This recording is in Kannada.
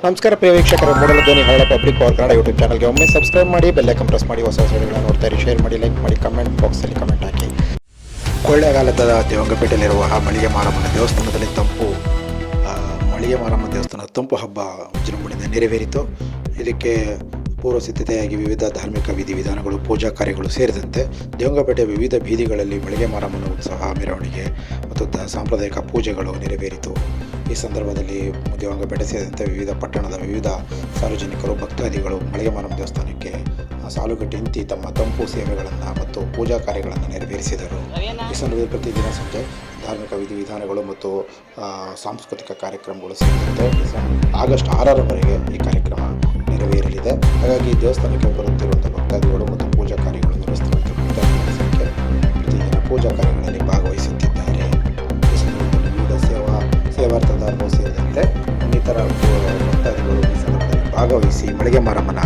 ನಮಸ್ಕಾರ ಪ್ರಿಯ ವೀಕ್ಷಕರು, ಮೂಡಲ ಧ್ವನಿ ಹಳ್ಳ ಪಬ್ಲಿಕ್ ಪವರ್ ಕನ್ನಡ ಯೂಟ್ಯೂಬ್ ಚಾನಲ್ಗೆ ಒಮ್ಮೆ ಸಬ್ಸ್ಕ್ರೈಬ್ ಮಾಡಿ, ಬೆಲ್ ಐಕಾನ್ ಪ್ರೆಸ್ ಮಾಡಿ, ಹೊಸ ವಿಡಿಯೋಗಳನ್ನು ನೋಡ್ತಾರೆ, ಶೇರ್ ಮಾಡಿ, ಲೈಕ್ ಮಾಡಿ, ಕಮೆಂಟ್ ಬಾಕ್ಸಲ್ಲಿ ಕಮೆಂಟ್ ಹಾಕಿ. ಕೊಳ್ಳೇಗಾಲದ ದೇವಂಗಪೇಟೆಯಲ್ಲಿರುವ ಮಳಿಗೆ ಮಾರಮ್ಮನ ದೇವಸ್ಥಾನದಲ್ಲಿ ಮಳಿಗೆ ಮಾರಮ್ಮ ದೇವಸ್ಥಾನದ ತಂಪು ಹಬ್ಬ ವಿಜೃಂಭಣೆಯಿಂದ ನೆರವೇರಿತು. ಇದಕ್ಕೆ ಪೂರ್ವ ಸಿದ್ಧತೆಯಾಗಿ ವಿವಿಧ ಧಾರ್ಮಿಕ ವಿಧಿವಿಧಾನಗಳು, ಪೂಜಾ ಕಾರ್ಯಗಳು ಸೇರಿದಂತೆ ದೇವಂಗಪೇಟೆಯ ವಿವಿಧ ಬೀದಿಗಳಲ್ಲಿ ಮಳಿಗೆ ಮಾರಮ್ಮನ ಉತ್ಸವ, ಮೆರವಣಿಗೆ ಮತ್ತು ಸಾಂಪ್ರದಾಯಿಕ ಪೂಜೆಗಳು ನೆರವೇರಿತು. ಈ ಸಂದರ್ಭದಲ್ಲಿ ದೇವಂಗಪೇಟೆ ಸೇರಿದಂತೆ ವಿವಿಧ ಪಟ್ಟಣದ ವಿವಿಧ ಸಾರ್ವಜನಿಕರು, ಭಕ್ತಾದಿಗಳು ಮಳಿಗೆ ಮಾರಮ್ಮ ದೇವಸ್ಥಾನಕ್ಕೆ ಸಾಲುಗಟ್ಟಿ ನಿಂತು ತಮ್ಮ ತಂಪು ಸೇವೆಗಳನ್ನು ಮತ್ತು ಪೂಜಾ ಕಾರ್ಯಗಳನ್ನು ನೆರವೇರಿಸಿದರು. ಈ ಸಂದರ್ಭದಲ್ಲಿ ಪ್ರತಿದಿನ ಸಂಜೆ ಧಾರ್ಮಿಕ ವಿಧಿವಿಧಾನಗಳು ಮತ್ತು ಸಾಂಸ್ಕೃತಿಕ ಕಾರ್ಯಕ್ರಮಗಳು ಸೇರಿದಂತೆ ಆಗಸ್ಟ್ 6ರವರೆಗೆ ಈ ಕಾರ್ಯಕ್ರಮ ನೆರವೇರಲಿದೆ. ಹಾಗಾಗಿ ದೇವಸ್ಥಾನಕ್ಕೆ ಬರುತ್ತಿರುವಂಥ ಭಕ್ತಾದಿಗಳು ಮತ್ತು ಪೂಜಾ ಕಾರ್ಯಗಳು ನಿರ್ವಹಿಸುತ್ತಿರುವಂಥ ಭಕ್ತಾದಿಗಳ ಸಂಖ್ಯೆ ಪ್ರತಿದಿನ ಪೂಜಾ ಕಾರ್ಯಗಳಲ್ಲಿ ಭಾಗವಹಿಸುತ್ತಿದ್ದಾರೆ. ಈ ಸಂದರ್ಭದಲ್ಲಿ ವಿವಿಧ ಸೇವಾರ್ಥದಾರರು ಸೇರಿದಂತೆ ಇನ್ನಿತರ ಭಕ್ತಾದಿಗಳು ಈ ಸಂದರ್ಭದಲ್ಲಿ ಭಾಗವಹಿಸಿ ಮಳಿಗೆ ಮಾರಮ್ಮನ